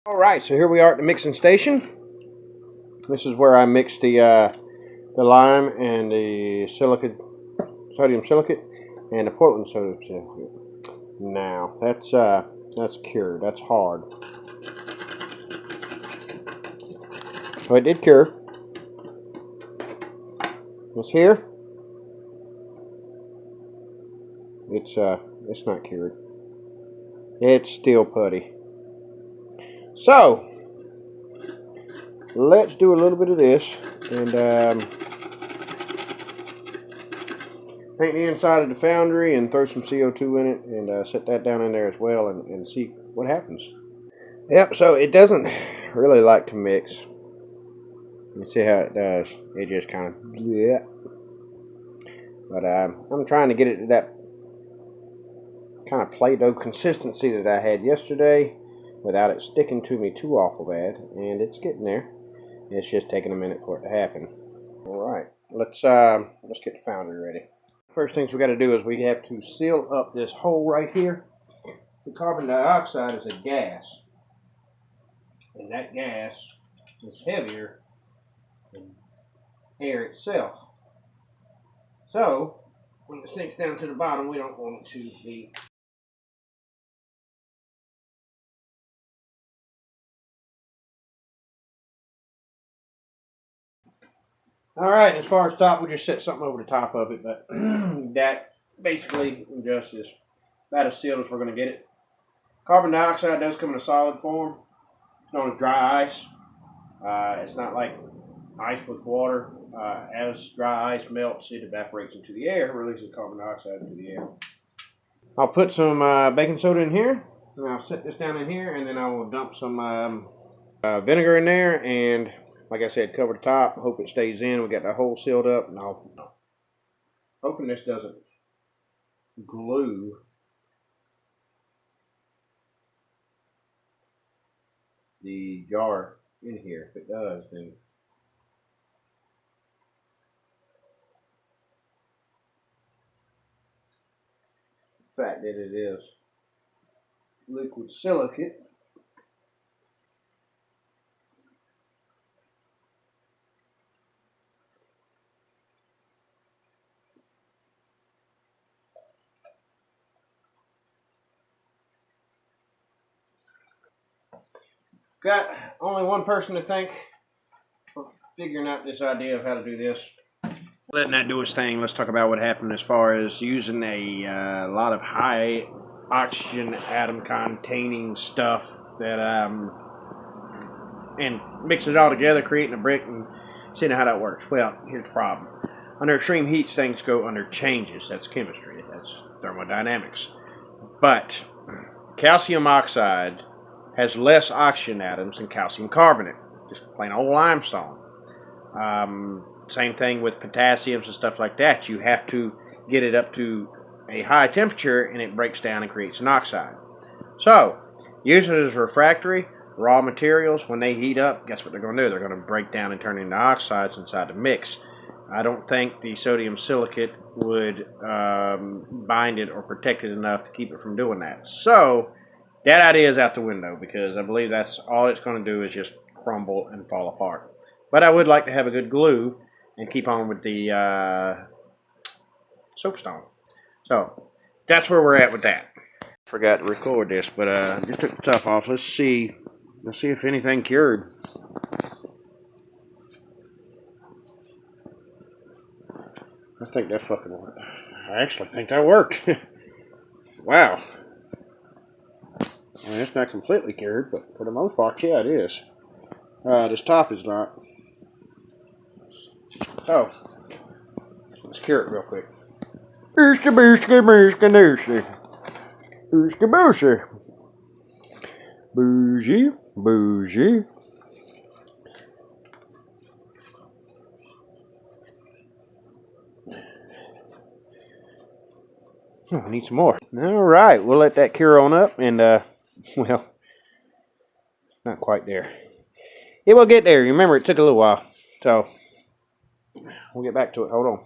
Alright, so here we are at the mixing station. This is where I mix the lime and the sodium silicate and the Portland sodium silicate. Now, that's cured. That's hard. So it did cure. This here, it's not cured. It's still putty. So, let's do a little bit of this and paint the inside of the foundry and throw some CO2 in it and set that down in there as well and see what happens. Yep, so it doesn't really like to mix. You see how it does. It just kind of, yeah. But I'm trying to get it to that kind of Play-Doh consistency that I had yesterday without it sticking to me too awful bad, and it's getting there. It's just taking a minute for it to happen. Alright, let's get the foundry ready. First things we got to do is we have to seal up this hole right here. The carbon dioxide is a gas, and that gas is heavier than air itself. So, when it sinks down to the bottom, we don't want it to be alright, as far as top, we just set something over the top of it, but that basically just is about as sealed as we're going to get it. Carbon dioxide does come in a solid form. It's known as dry ice. It's not like ice with water. As dry ice melts, it evaporates into the air, releases carbon dioxide into the air. I'll put some baking soda in here, and I'll set this down in here, and then I will dump some vinegar in there, and like I said, cover the top. Hope it stays in. We got the hole sealed up, and I'll hoping this doesn't glue. The jar in here. If it does, then the fact that it is liquid silicate, got only one person to thank for figuring out this idea of how to do this. Letting that do its thing, let's talk about what happened as far as using a lot of high oxygen atom containing stuff that and mixing it all together, creating a brick, and seeing how that works. Well, here's the problem. Under extreme heats, things go under changes. That's chemistry. That's thermodynamics. But calcium oxide has less oxygen atoms than calcium carbonate, just plain old limestone. Same thing with potassiums and stuff like that. You have to get it up to a high temperature and it breaks down and creates an oxide. So, use it as refractory. Raw materials, when they heat up, guess what they're going to do? They're going to break down and turn into oxides inside the mix. I don't think the sodium silicate would bind it or protect it enough to keep it from doing that. So, that idea is out the window because I believe that's all it's going to do is just crumble and fall apart. But I would like to have a good glue and keep on with the soapstone. So, that's where we're at with that. Forgot to record this, but just took the top off. Let's see if anything cured. I think that fucking worked. I actually think that worked. Wow. I mean, it's not completely cured, but for the most part, yeah, it is. This top is not. So, let's cure it real quick. Ooska booska booska nooska. Ooska booska. Bougie, bougie. Oh, I need some more. Alright, we'll let that cure on up and, well, not quite there. It will get there. Remember, it took a little while. So, we'll get back to it. Hold on.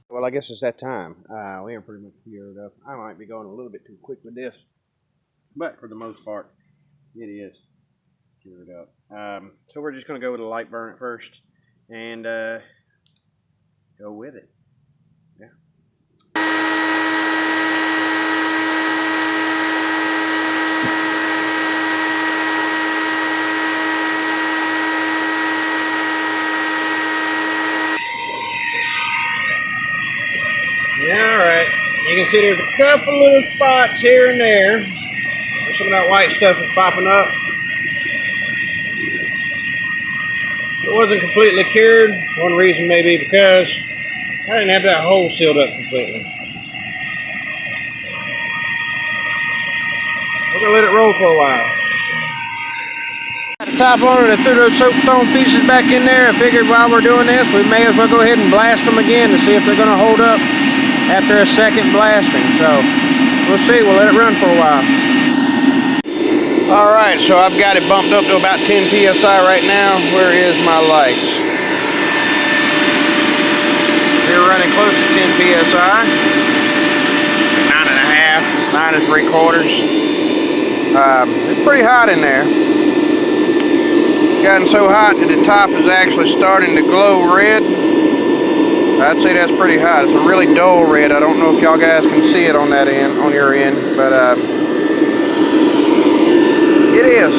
Well, I guess it's that time. We are pretty much cured up. I might be going a little bit too quick with this, but for the most part, it is. Cure it up. So we're just going to go with a light burn at first and go with it. Yeah. Alright, you can see there's a couple little spots here and there. Some of that white stuff is popping up. It wasn't completely cured. One reason may be because I didn't have that hole sealed up completely. We're going to let it roll for a while. At the top on it, I threw those soapstone pieces back in there. I figured while we're doing this, we may as well go ahead and blast them again to see if they're going to hold up after a second blasting. So we'll see. We'll let it run for a while. Alright, so I've got it bumped up to about 10 psi right now. Where is my lights? We're running close to 10 psi. 9.5, 9 3/4. It's pretty hot in there. It's gotten so hot that the top is actually starting to glow red. I'd say that's pretty hot. It's a really dull red. I don't know if y'all guys can see it on that end, on your end, but it is.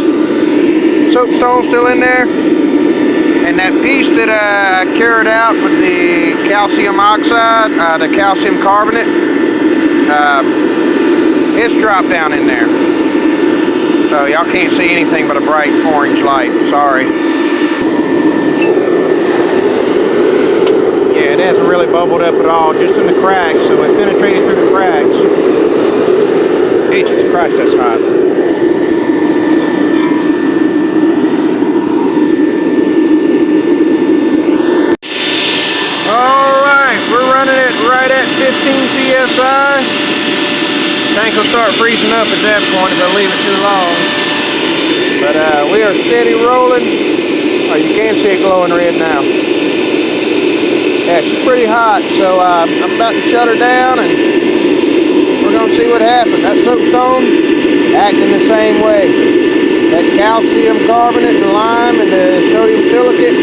Soapstone still in there, and that piece that I carried out with the calcium oxide, the calcium carbonate, it's dropped down in there. So y'all can't see anything but a bright orange light. Sorry. Yeah, it hasn't really bubbled up at all, just in the cracks, so it penetrated through the cracks. Jesus Christ, that's hot. Alright, we're running it right at 15 psi. Tank will start freezing up at that point if I leave it too long. But we are steady rolling. Oh, you can see it glowing red now. Yeah, she's pretty hot, so I'm about to shut her down and we're going to see what happens. That soapstone acting the same way. That calcium carbonate, the lime, and the sodium silicate,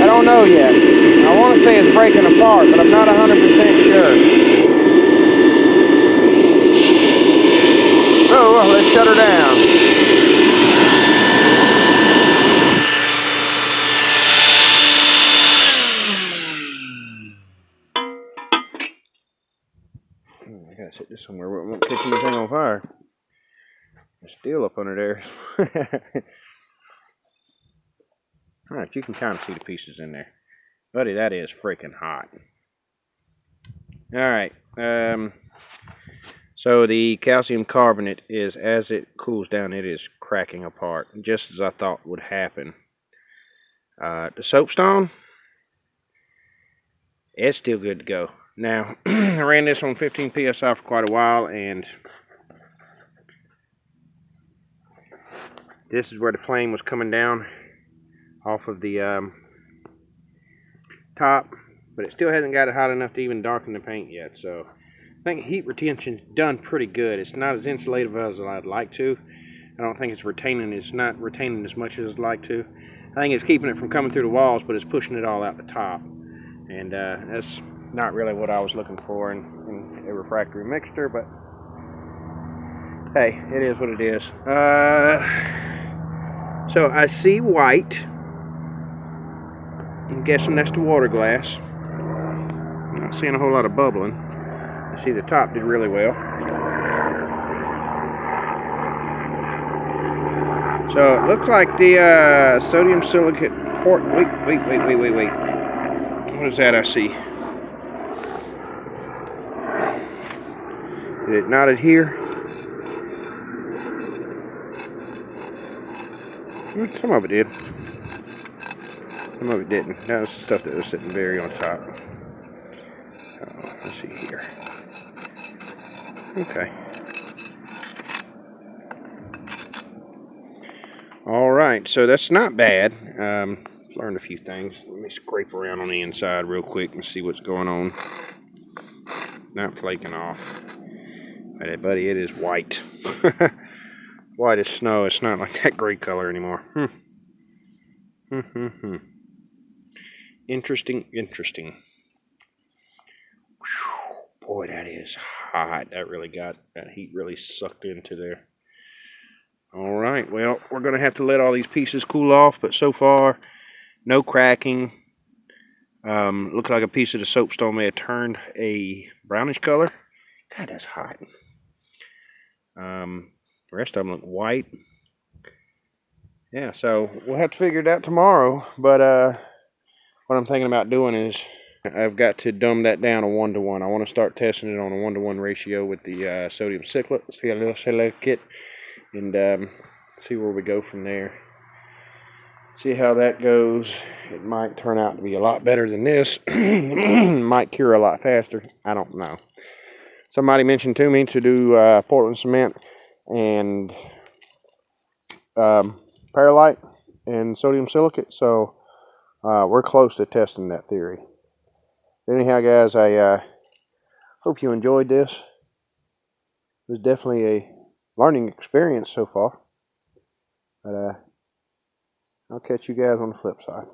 I don't know yet. I want to say it's breaking apart, but I'm not 100% sure. So, let's shut her down. I gotta set this somewhere where it won't catch anything on fire. There's steel up under there. Alright, you can kind of see the pieces in there. Buddy, that is freaking hot. Alright, so the calcium carbonate is, as it cools down, it is cracking apart, just as I thought would happen. The soapstone, it's still good to go. Now, I ran this on 15 psi for quite a while, and this is where the flame was coming down off of the top, but it still hasn't got it hot enough to even darken the paint yet. So I think heat retention's done pretty good. It's not as insulative as I'd like to. I don't think it's retaining. It's not retaining as much as I'd like to. I think it's keeping it from coming through the walls, but it's pushing it all out the top, and that's not really what I was looking for in a refractory mixture. But hey, it is what it is. So I see white. I'm guessing that's the water glass. I'm not seeing a whole lot of bubbling. You see the top did really well. So it looks like the sodium silicate port. Wait. What is that I see? Did it not adhere? Some of it did. Some of it didn't. That was the stuff that was sitting very on top. Let's see here. Okay. Alright, so that's not bad. Learned a few things. Let me scrape around on the inside real quick and see what's going on. Not flaking off. But buddy, it is white. white as snow. It's not like that gray color anymore. Interesting, interesting. Whew, boy, that is hot. That heat really sucked into there. Alright, well, we're going to have to let all these pieces cool off, but so far, no cracking. Looks like a piece of the soapstone may have turned a brownish color. God, that's hot. The rest of them look white. Yeah, so we'll have to figure it out tomorrow, but what I'm thinking about doing is I've got to dumb that down a 1-to-1. I want to start testing it on a 1-to-1 ratio with the sodium silicate, and see where we go from there. See how that goes. It might turn out to be a lot better than this. Might cure a lot faster. I don't know. Somebody mentioned to me to do Portland cement and perlite and sodium silicate, so we're close to testing that theory. Anyhow, guys, I hope you enjoyed this. It was definitely a learning experience so far, but I'll catch you guys on the flip side.